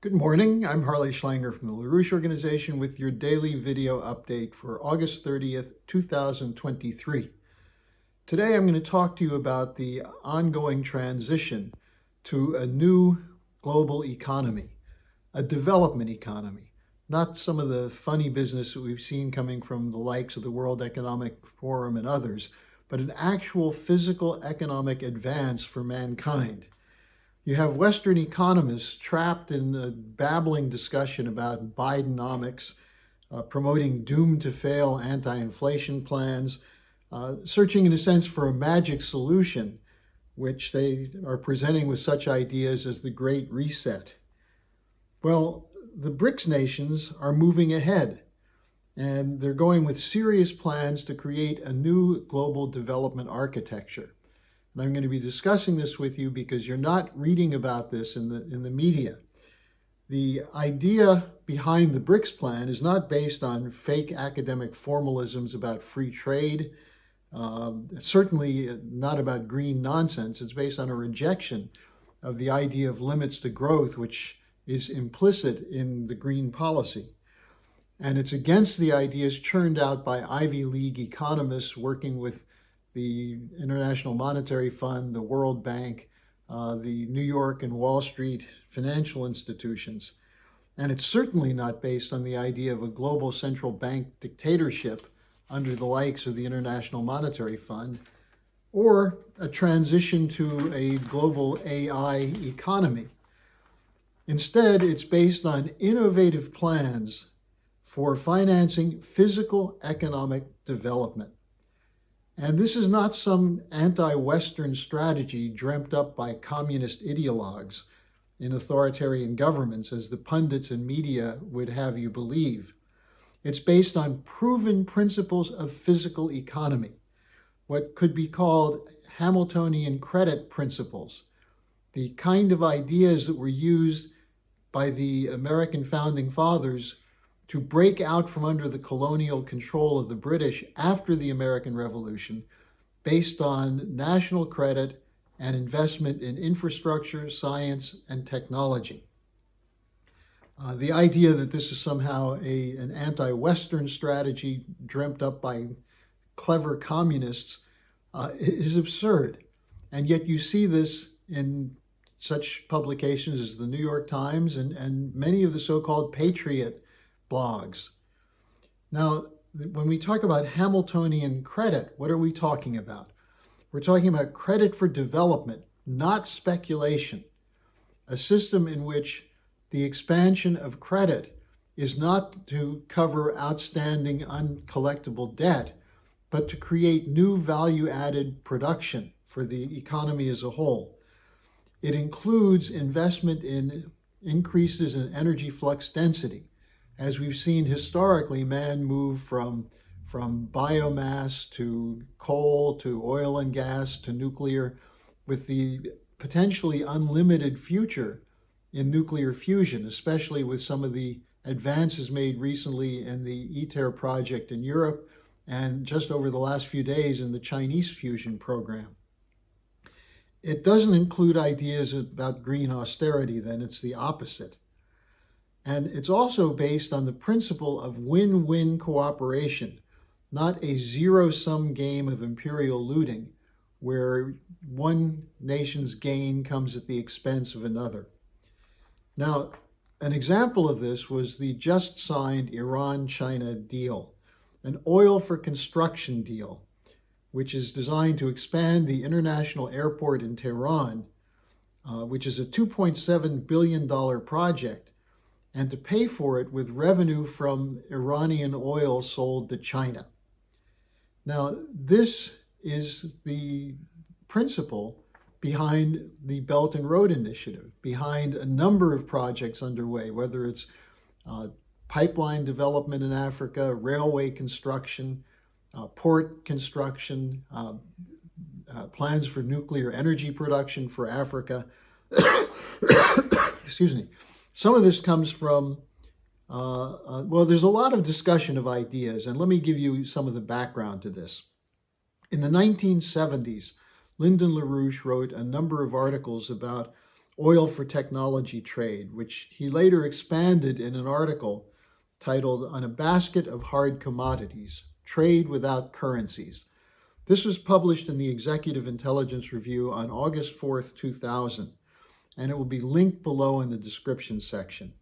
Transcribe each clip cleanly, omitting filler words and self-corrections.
Good morning, I'm Harley Schlanger from the LaRouche Organization with your daily video update for August 30th, 2023. Today I'm going to talk to you about the ongoing transition to a new global economy, a development economy, not some of the funny business that we've seen coming from the likes of the World Economic Forum and others, but an actual physical economic advance for mankind. You have Western economists trapped in a babbling discussion about Bidenomics, promoting doomed-to-fail anti-inflation plans, searching in a sense for a magic solution, which they are presenting with such ideas as the Great Reset. Well, the BRICS nations are moving ahead, and they're going with serious plans to create a new global development architecture. And I'm going to be discussing this with you because you're not reading about this in the media. The idea behind the BRICS plan is not based on fake academic formalisms about free trade, certainly not about green nonsense. It's based on a rejection of the idea of limits to growth, which is implicit in the green policy. And it's against the ideas churned out by Ivy League economists working with the International Monetary Fund, the World Bank, the New York and Wall Street financial institutions. And it's certainly not based on the idea of a global central bank dictatorship under the likes of the International Monetary Fund, or a transition to a global AI economy. Instead, it's based on innovative plans for financing physical economic development. And this is not some anti-Western strategy dreamt up by communist ideologues in authoritarian governments, as the pundits and media would have you believe. It's based on proven principles of physical economy, what could be called Hamiltonian credit principles, the kind of ideas that were used by the American founding fathers to break out from under the colonial control of the British after the American Revolution, based on national credit and investment in infrastructure, science, and technology. The idea that this is somehow an anti-Western strategy dreamt up by clever communists is absurd. And yet you see this in such publications as the New York Times and many of the so-called patriot blogs. Now, when we talk about Hamiltonian credit, what are we talking about? We're talking about credit for development, not speculation. A system in which the expansion of credit is not to cover outstanding uncollectible debt, but to create new value-added production for the economy as a whole. It includes investment in increases in energy flux density. As we've seen historically, man moved from biomass to coal to oil and gas to nuclear, with the potentially unlimited future in nuclear fusion, especially with some of the advances made recently in the ITER project in Europe and just over the last few days in the Chinese fusion program. It doesn't include ideas about green austerity, then it's the opposite. And it's also based on the principle of win-win cooperation, not a zero-sum game of imperial looting where one nation's gain comes at the expense of another. Now, an example of this was the just signed Iran-China deal, an oil for construction deal, which is designed to expand the international airport in Tehran, which is a $2.7 billion project, and to pay for it with revenue from Iranian oil sold to China. Now, this is the principle behind the Belt and Road Initiative, behind a number of projects underway, whether it's pipeline development in Africa, railway construction, port construction, plans for nuclear energy production for Africa. Excuse me. Some of this comes from, well, there's a lot of discussion of ideas, and let me give you some of the background to this. In the 1970s, Lyndon LaRouche wrote a number of articles about oil for technology trade, which he later expanded in an article titled On a Basket of Hard Commodities, Trade Without Currencies. This was published in the Executive Intelligence Review on August 4th, 2000, and it will be linked below in the description section.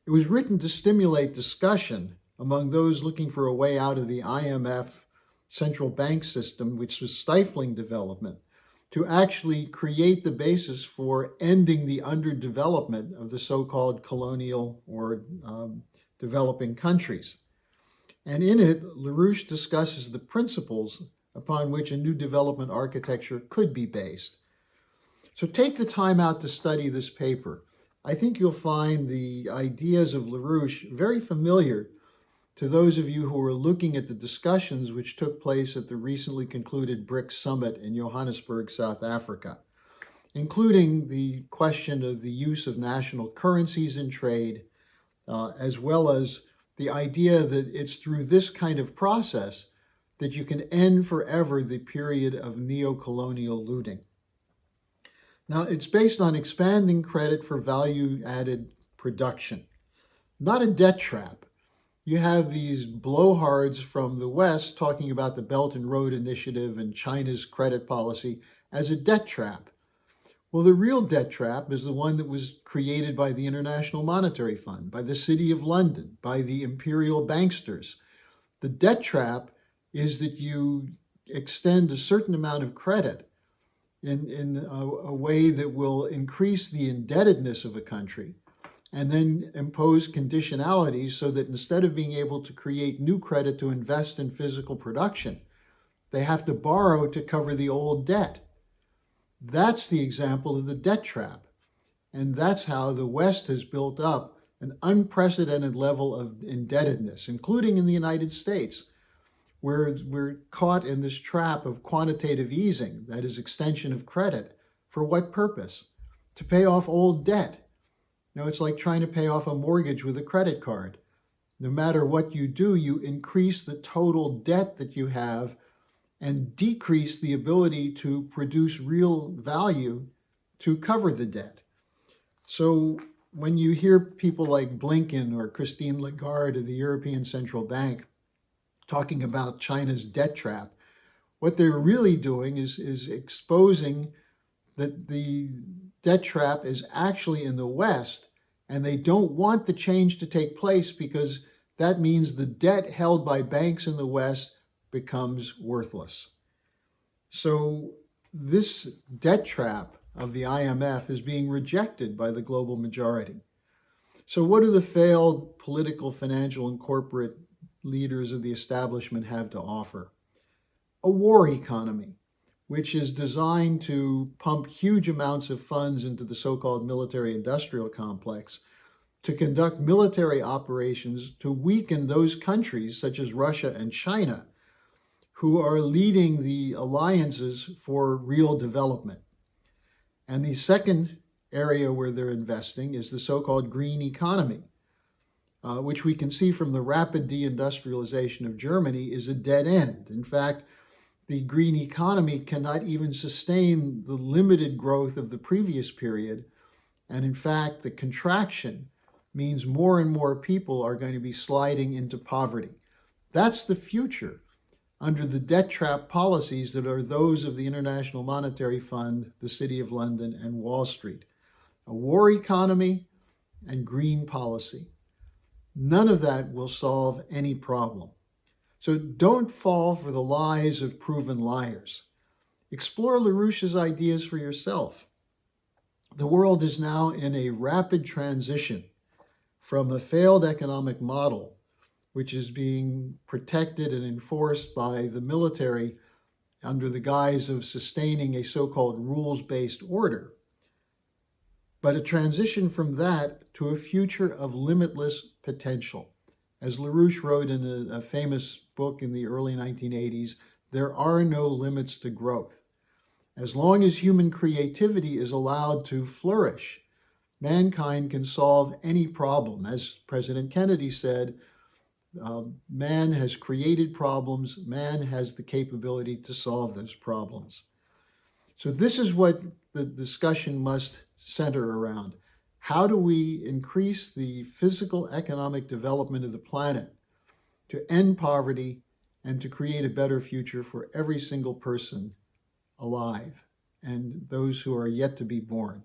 It was written to stimulate discussion among those looking for a way out of the IMF central bank system, which was stifling development, to actually create the basis for ending the underdevelopment of the so-called colonial or developing countries. And in it, LaRouche discusses the principles upon which a new development architecture could be based. So take the time out to study this paper. I think you'll find the ideas of LaRouche very familiar to those of you who are looking at the discussions which took place at the recently concluded BRICS summit in Johannesburg, South Africa, including the question of the use of national currencies in trade, as well as the idea that it's through this kind of process that you can end forever the period of neo-colonial looting. Now, it's based on expanding credit for value-added production, not a debt trap. You have these blowhards from the West talking about the Belt and Road Initiative and China's credit policy as a debt trap. Well, the real debt trap is the one that was created by the International Monetary Fund, by the City of London, by the imperial banksters. The debt trap is that you extend a certain amount of credit in a way that will increase the indebtedness of a country, and then impose conditionalities so that instead of being able to create new credit to invest in physical production, they have to borrow to cover the old debt. That's the example of the debt trap. And that's how the West has built up an unprecedented level of indebtedness, including in the United States, where we're caught in this trap of quantitative easing, that is extension of credit. For what purpose? To pay off old debt. You know, it's like trying to pay off a mortgage with a credit card. No matter what you do, you increase the total debt that you have and decrease the ability to produce real value to cover the debt. So when you hear people like Blinken or Christine Lagarde of the European Central Bank talking about China's debt trap, what they're really doing is exposing that the debt trap is actually in the West, and they don't want the change to take place because that means the debt held by banks in the West becomes worthless. So this debt trap of the IMF is being rejected by the global majority. So what do the failed political, financial, and corporate leaders of the establishment have to offer? A war economy, which is designed to pump huge amounts of funds into the so-called military-industrial complex to conduct military operations to weaken those countries, such as Russia and China, who are leading the alliances for real development. And the second area where they're investing is the so-called green economy, which we can see from the rapid deindustrialization of Germany is a dead end. In fact, the green economy cannot even sustain the limited growth of the previous period. And in fact, the contraction means more and more people are going to be sliding into poverty. That's the future under the debt trap policies that are those of the International Monetary Fund, the City of London, and Wall Street. A war economy and green policy. None of that will solve any problem. So don't fall for the lies of proven liars. Explore LaRouche's ideas for yourself. The world is now in a rapid transition from a failed economic model, which is being protected and enforced by the military under the guise of sustaining a so-called rules-based order, but a transition from that to a future of limitless potential. As LaRouche wrote in a famous book in the early 1980s, there are no limits to growth. As long as human creativity is allowed to flourish, mankind can solve any problem. As President Kennedy said, man has created problems, man has the capability to solve those problems. So this is what the discussion must center around. How do we increase the physical economic development of the planet to end poverty and to create a better future for every single person alive and those who are yet to be born?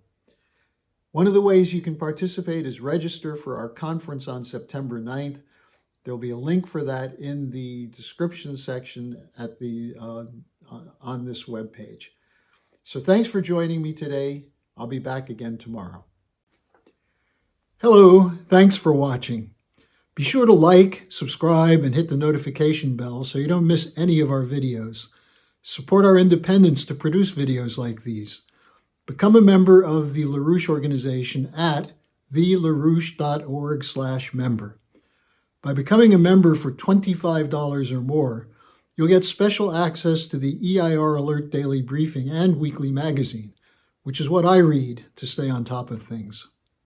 One of the ways you can participate is register for our conference on September 9th. There'll be a link for that in the description section at on this webpage. So thanks for joining me today. I'll be back again tomorrow. Hello, thanks for watching. Be sure to like, subscribe, and hit the notification bell so you don't miss any of our videos. Support our independence to produce videos like these. Become a member of the LaRouche organization at thelarouche.org/member. By becoming a member for $25 or more, you'll get special access to the EIR Alert Daily Briefing and Weekly Magazine, which is what I read to stay on top of things.